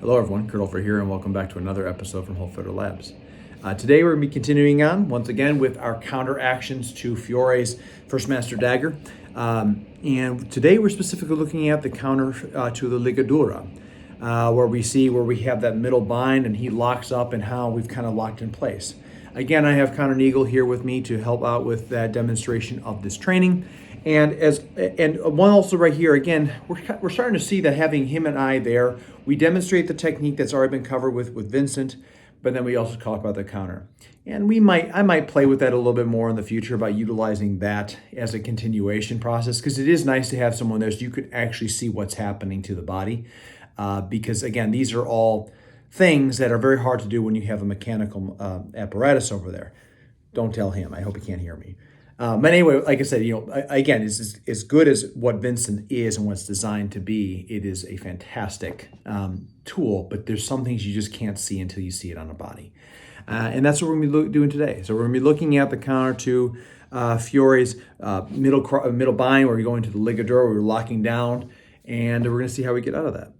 Hello everyone, Kurt over here, and welcome back to another episode from Whole Footer Labs. Today we're going to be continuing on, once again, with our counter actions to Fiore's First Master Dagger. And today we're specifically looking at the counter to the Ligadura, where we have that middle bind and he locks up and how we've kind of locked in place. Again, I have Connor Neagle here with me to help out with that demonstration of this training. And one also right here, again, we're starting to see that having him and I there, we demonstrate the technique that's already been covered with Vincent, but then we also talk about the counter. And I might play with that a little bit more in the future by utilizing that as a continuation process, because it is nice to have someone there so you could actually see what's happening to the body. Because again, these are all things that are very hard to do when you have a mechanical apparatus over there. Don't tell him. I hope he can't hear me. But anyway, like I said, again, as good as what Vincent is and what's designed to be, it is a fantastic tool, but there's some things you just can't see until you see it on a body. And that's what we're going to be doing today. So we're going to be looking at the counter to Fiore's middle bind, where we're going to the Ligadura, where we're locking down, and we're going to see how we get out of that.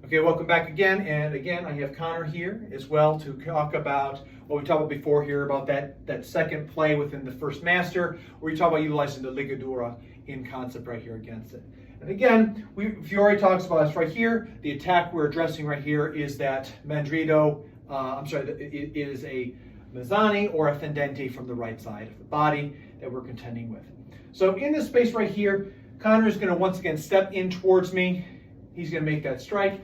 Okay, welcome back again. And again, I have Connor here as well to talk about what we talked about before here, about that second play within the First Master, where we talk about utilizing the Ligadura in concept right here against it. And again, Fiore talks about us right here. The attack we're addressing right here is that Mandrito, it is a Mazzani or a Fendente from the right side of the body that we're contending with. So in this space right here, Connor is going to once again step in towards me. He's going to make that strike,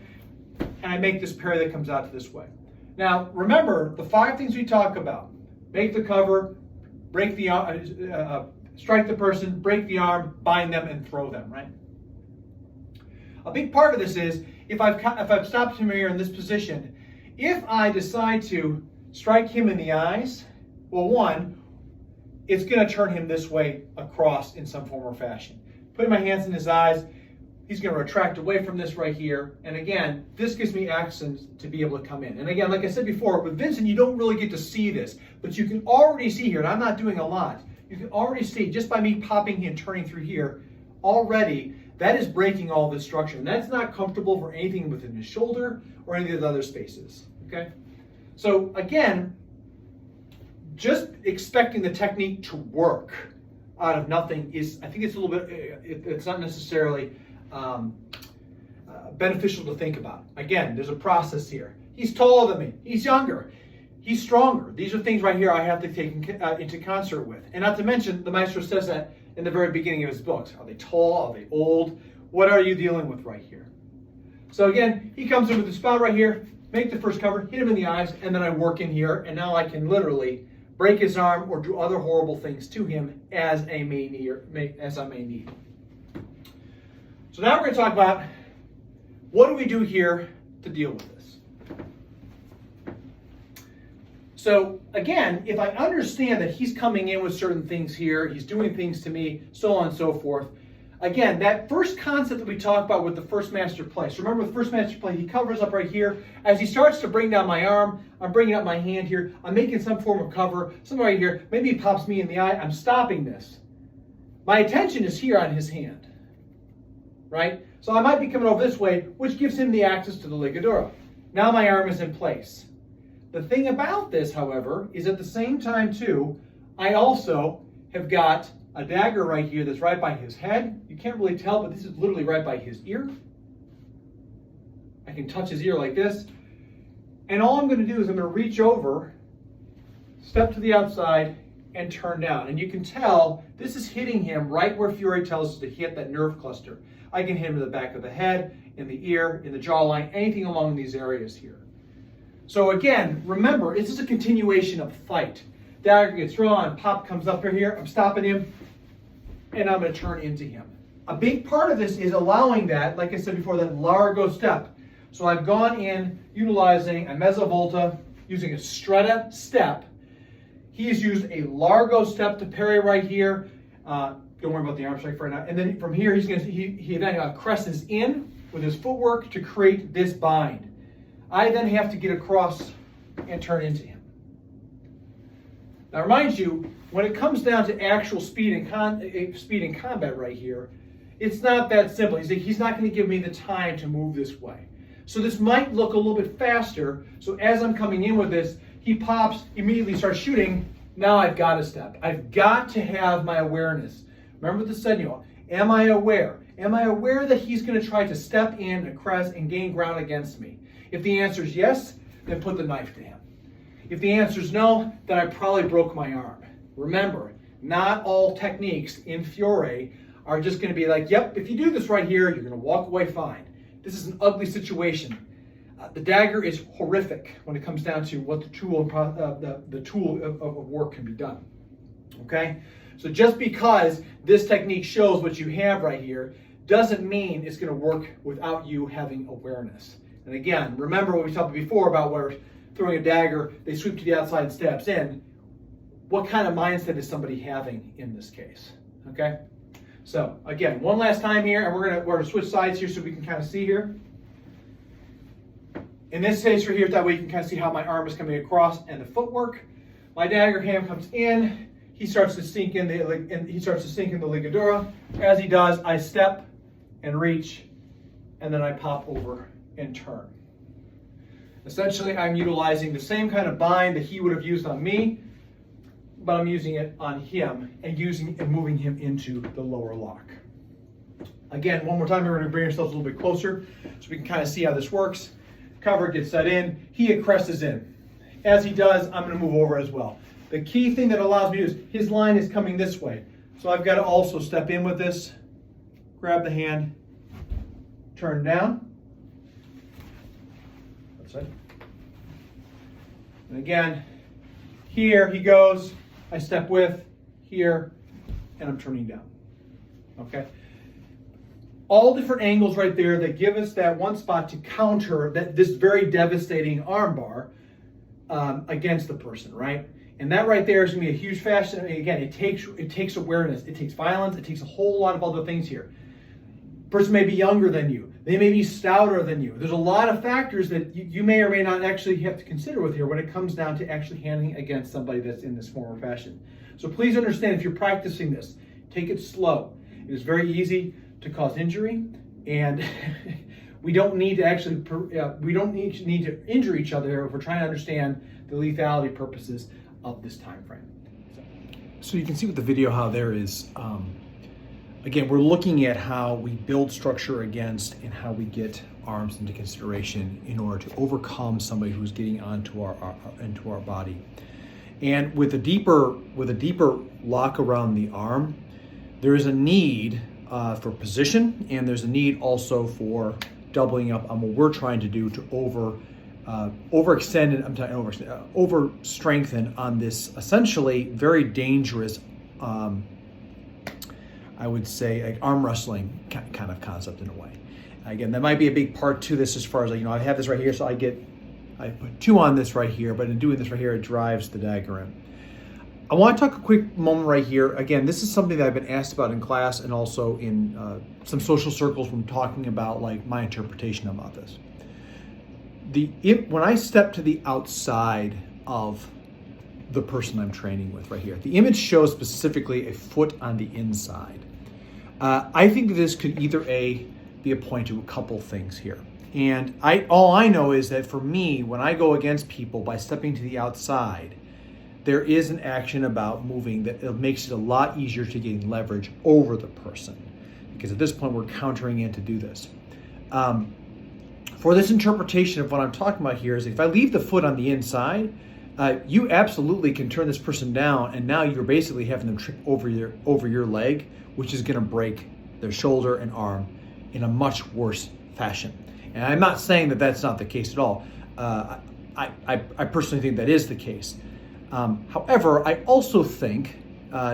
and I make this parry that comes out to this way. Now, remember the 5 things we talk about: make the cover, break the arm, strike the person, break the arm, bind them, and throw them, right? A big part of this is, if I've stopped him here in this position, if I decide to strike him in the eyes, well, one, it's going to turn him this way across in some form or fashion. Putting my hands in his eyes, he's going to retract away from this right here. And again, this gives me access to be able to come in. And again, like I said before, with Vincent, you don't really get to see this, but you can already see here, and I'm not doing a lot, you can already see just by me popping and turning through here, already, that is breaking all this structure. And that's not comfortable for anything within his shoulder or any of the other spaces, okay? So again, just expecting the technique to work out of nothing is, I think it's a little bit, it's not necessarily beneficial to think about. Again, there's a process here. He's taller than me. He's younger. He's stronger. These are things right here I have to take into concert with. And not to mention, the maestro says that in the very beginning of his books. Are they tall? Are they old? What are you dealing with right here? So again, he comes in with the spout right here, make the first cover, hit him in the eyes, and then I work in here, and now I can literally break his arm or do other horrible things to him as I may need. So now we're going to talk about what do we do here to deal with this. So again, if I understand that he's coming in with certain things here, he's doing things to me, so on and so forth. Again, that first concept that we talked about with the First Master play. So remember, with First Master play, he covers up right here. As he starts to bring down my arm, I'm bringing up my hand here. I'm making some form of cover. Something right here. Maybe he pops me in the eye. I'm stopping this. My attention is here on his hand, right? So I might be coming over this way, which gives him the access to the Ligadura. Now my arm is in place. The thing about this, however, is at the same time, too, I also have got a dagger right here that's right by his head. You can't really tell, but this is literally right by his ear. I can touch his ear like this. And all I'm going to do is I'm going to reach over, step to the outside, and turn down. And you can tell this is hitting him right where Fiore tells us to hit that nerve cluster. I can hit him in the back of the head, in the ear, in the jawline, anything along these areas here. So again, remember, this is a continuation of fight. Dagger gets drawn, pop comes up here, I'm stopping him, and I'm going to turn into him. A big part of this is allowing that, like I said before, that largo step. So I've gone in utilizing a mezzovolta, using a stretta step. He's used a largo step to parry right here. Don't worry about the arm strike for now. And then from here, he then cresses in with his footwork to create this bind. I then have to get across and turn into him. Now, remind you, when it comes down to actual speed in combat right here, it's not that simple. He's not going to give me the time to move this way. So this might look a little bit faster. So as I'm coming in with this, he pops, immediately starts shooting. Now I've got to step. I've got to have my awareness. Remember what this said, am I aware? Am I aware that he's going to try to step in, crest, and gain ground against me? If the answer is yes, then put the knife to him. If the answer is no, then I probably broke my arm. Remember, not all techniques in Fiore are just going to be like, yep, if you do this right here, you're going to walk away fine. This is an ugly situation. The dagger is horrific when it comes down to what the tool of work can be done. Okay? So just because this technique shows what you have right here doesn't mean it's going to work without you having awareness. And again, remember what we talked before about where throwing a dagger, they sweep to the outside and stabs in. What kind of mindset is somebody having in this case? Okay? So again, one last time here, and we're gonna switch sides here so we can kind of see here. In this case right here, that way you can kind of see how my arm is coming across and the footwork. My dagger hand comes in. He starts to sink in the Ligadura. As he does, I step and reach, and then I pop over and turn. Essentially, I'm utilizing the same kind of bind that he would have used on me, but I'm using it on him and moving him into the lower lock. Again, one more time, we're going to bring ourselves a little bit closer so we can kind of see how this works. Cover gets set in, he crests in. As he does, I'm going to move over as well. The key thing that allows me to do is his line is coming this way. So I've got to also step in with this, grab the hand, turn down. That's it. And again, here he goes, I step with, here, and I'm turning down. Okay? All different angles right there that give us that one spot to counter this very devastating armbar against the person, right? And that right there is going to be a huge factor. Again, it takes awareness, it takes violence, it takes a whole lot of other things here. Person may be younger than you, they may be stouter than you. There's a lot of factors that you may or may not actually have to consider with here when it comes down to actually handling against somebody that's in this form or fashion. So please understand, if you're practicing this, take it slow. It is very easy to cause injury, and we don't need to actually need to injure each other if we're trying to understand the lethality purposes of this time frame. So you can see with the video how there is, again, we're looking at how we build structure against and how we get arms into consideration in order to overcome somebody who's getting onto our body. And with a deeper lock around the arm, there is a need for position, and there's a need also for doubling up on what we're trying to do to over strengthen on this essentially very dangerous, I would say, like arm wrestling kind of concept in a way. Again, that might be a big part to this as far as, I have this right here, so I put two on this right here, but in doing this right here, it drives the dagger in. I want to talk a quick moment right here. Again, this is something that I've been asked about in class and also in some social circles when talking about my interpretation about this. When I step to the outside of the person I'm training with right here, the image shows specifically a foot on the inside. I think that this could either be a point to a couple things here. And all I know is that for me, when I go against people by stepping to the outside, there is an action about moving that it makes it a lot easier to gain leverage over the person. Because at this point, we're countering in to do this. For this interpretation of what I'm talking about here is if I leave the foot on the inside, you absolutely can turn this person down, and now you're basically having them trip over your leg, which is going to break their shoulder and arm in a much worse fashion. And I'm not saying that that's not the case at all. I personally think that is the case. However, I also think,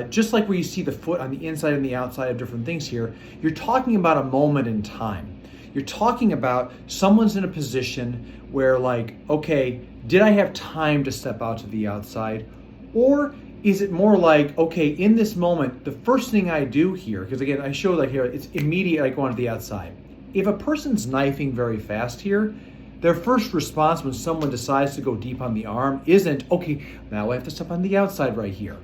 just like where you see the foot on the inside and the outside of different things here, you're talking about a moment in time. You're talking about someone's in a position where okay, did I have time to step out to the outside? Or is it more okay, in this moment, the first thing I do here, because again, I show here, it's immediate, I go onto the outside. If a person's knifing very fast here, their first response when someone decides to go deep on the arm isn't, okay, now I have to step on the outside right here.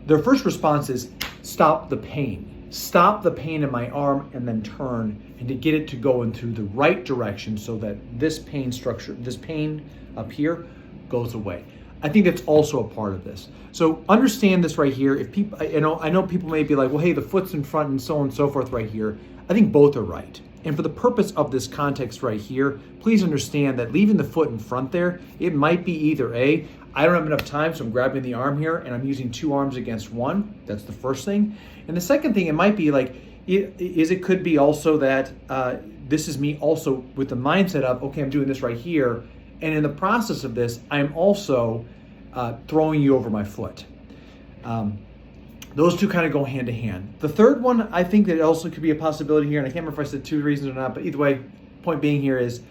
Their first response is, stop the pain. stop the pain in my arm and then turn, and to get it to go into the right direction so that this pain up here goes away. I think that's also a part of this. So understand this right here. If people, I know people may be like, well, hey, the foot's in front and so on and so forth right here. I think both are right. And for the purpose of this context right here, please understand that leaving the foot in front there, it might be either A, I don't have enough time, so I'm grabbing the arm here and I'm using two arms against one. That's the first thing. And the second thing, it might be like, it could be also that this is me also with the mindset of, okay, I'm doing this right here. And in the process of this, I'm also throwing you over my foot. Those two kind of go hand to hand. The third one, I think that also could be a possibility here, and I can't remember if I said two reasons or not, but either way, point being here is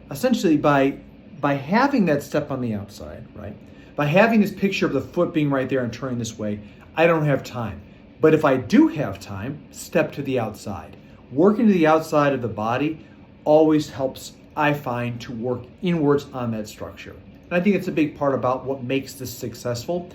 essentially by having that step on the outside, right? By having this picture of the foot being right there and turning this way, I don't have time. But if I do have time, step to the outside. Working to the outside of the body always helps, I find, to work inwards on that structure. And I think it's a big part about what makes this successful.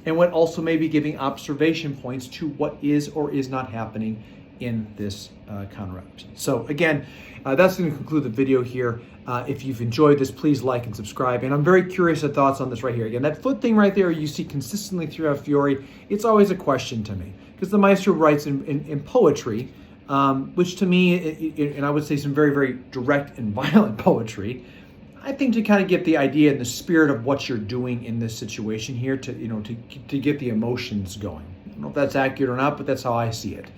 And what also may be giving observation points to what is or is not happening in this counter action. So again, that's going to conclude the video here. If you've enjoyed this, please like and subscribe. And I'm very curious of thoughts on this right here. Again, that foot thing right there you see consistently throughout Fiore, it's always a question to me. Because the Maestro writes in poetry, which to me, and I would say some very, very direct and violent poetry, I think to kind of get the idea and the spirit of what you're doing in this situation here to get the emotions going. I don't know if that's accurate or not, but that's how I see it.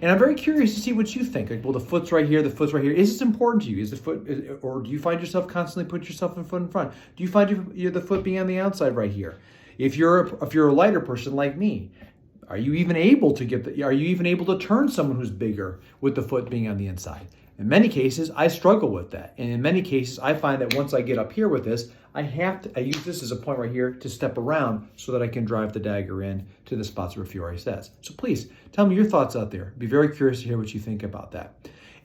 And I'm very curious to see what you think. Like, well, the foot's right here, the foot's right here. Is this important to you? Is the foot, or do you find yourself constantly put yourself in foot in front? Do you find the foot being on the outside right here? If you're a lighter person like me, are you even able to turn someone who's bigger with the foot being on the inside? In many cases, I struggle with that. And in many cases, I find that once I get up here with this, I use this as a point right here to step around so that I can drive the dagger in to the spots where Fiore says. So please, tell me your thoughts out there. Be very curious to hear what you think about that.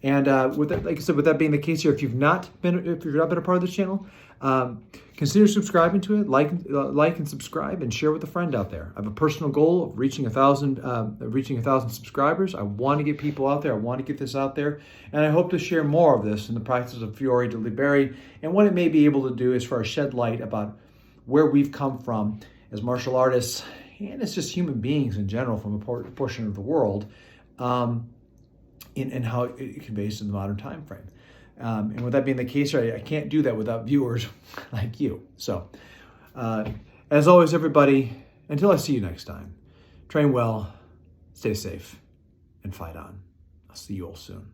And with that, like I said, with that being the case here, if you've not been a part of this channel, consider subscribing to it. Like and subscribe, and share with a friend out there. I have a personal goal of reaching 1,000 subscribers. I want to get people out there. I want to get this out there, and I hope to share more of this in the practice of Fiore de Liberi and what it may be able to do as far as shed light about where we've come from as martial artists and as just human beings in general from a portion of the world. And how it conveys in the modern time frame. And with that being the case, I can't do that without viewers like you. So, as always, everybody, until I see you next time, train well, stay safe, and fight on. I'll see you all soon.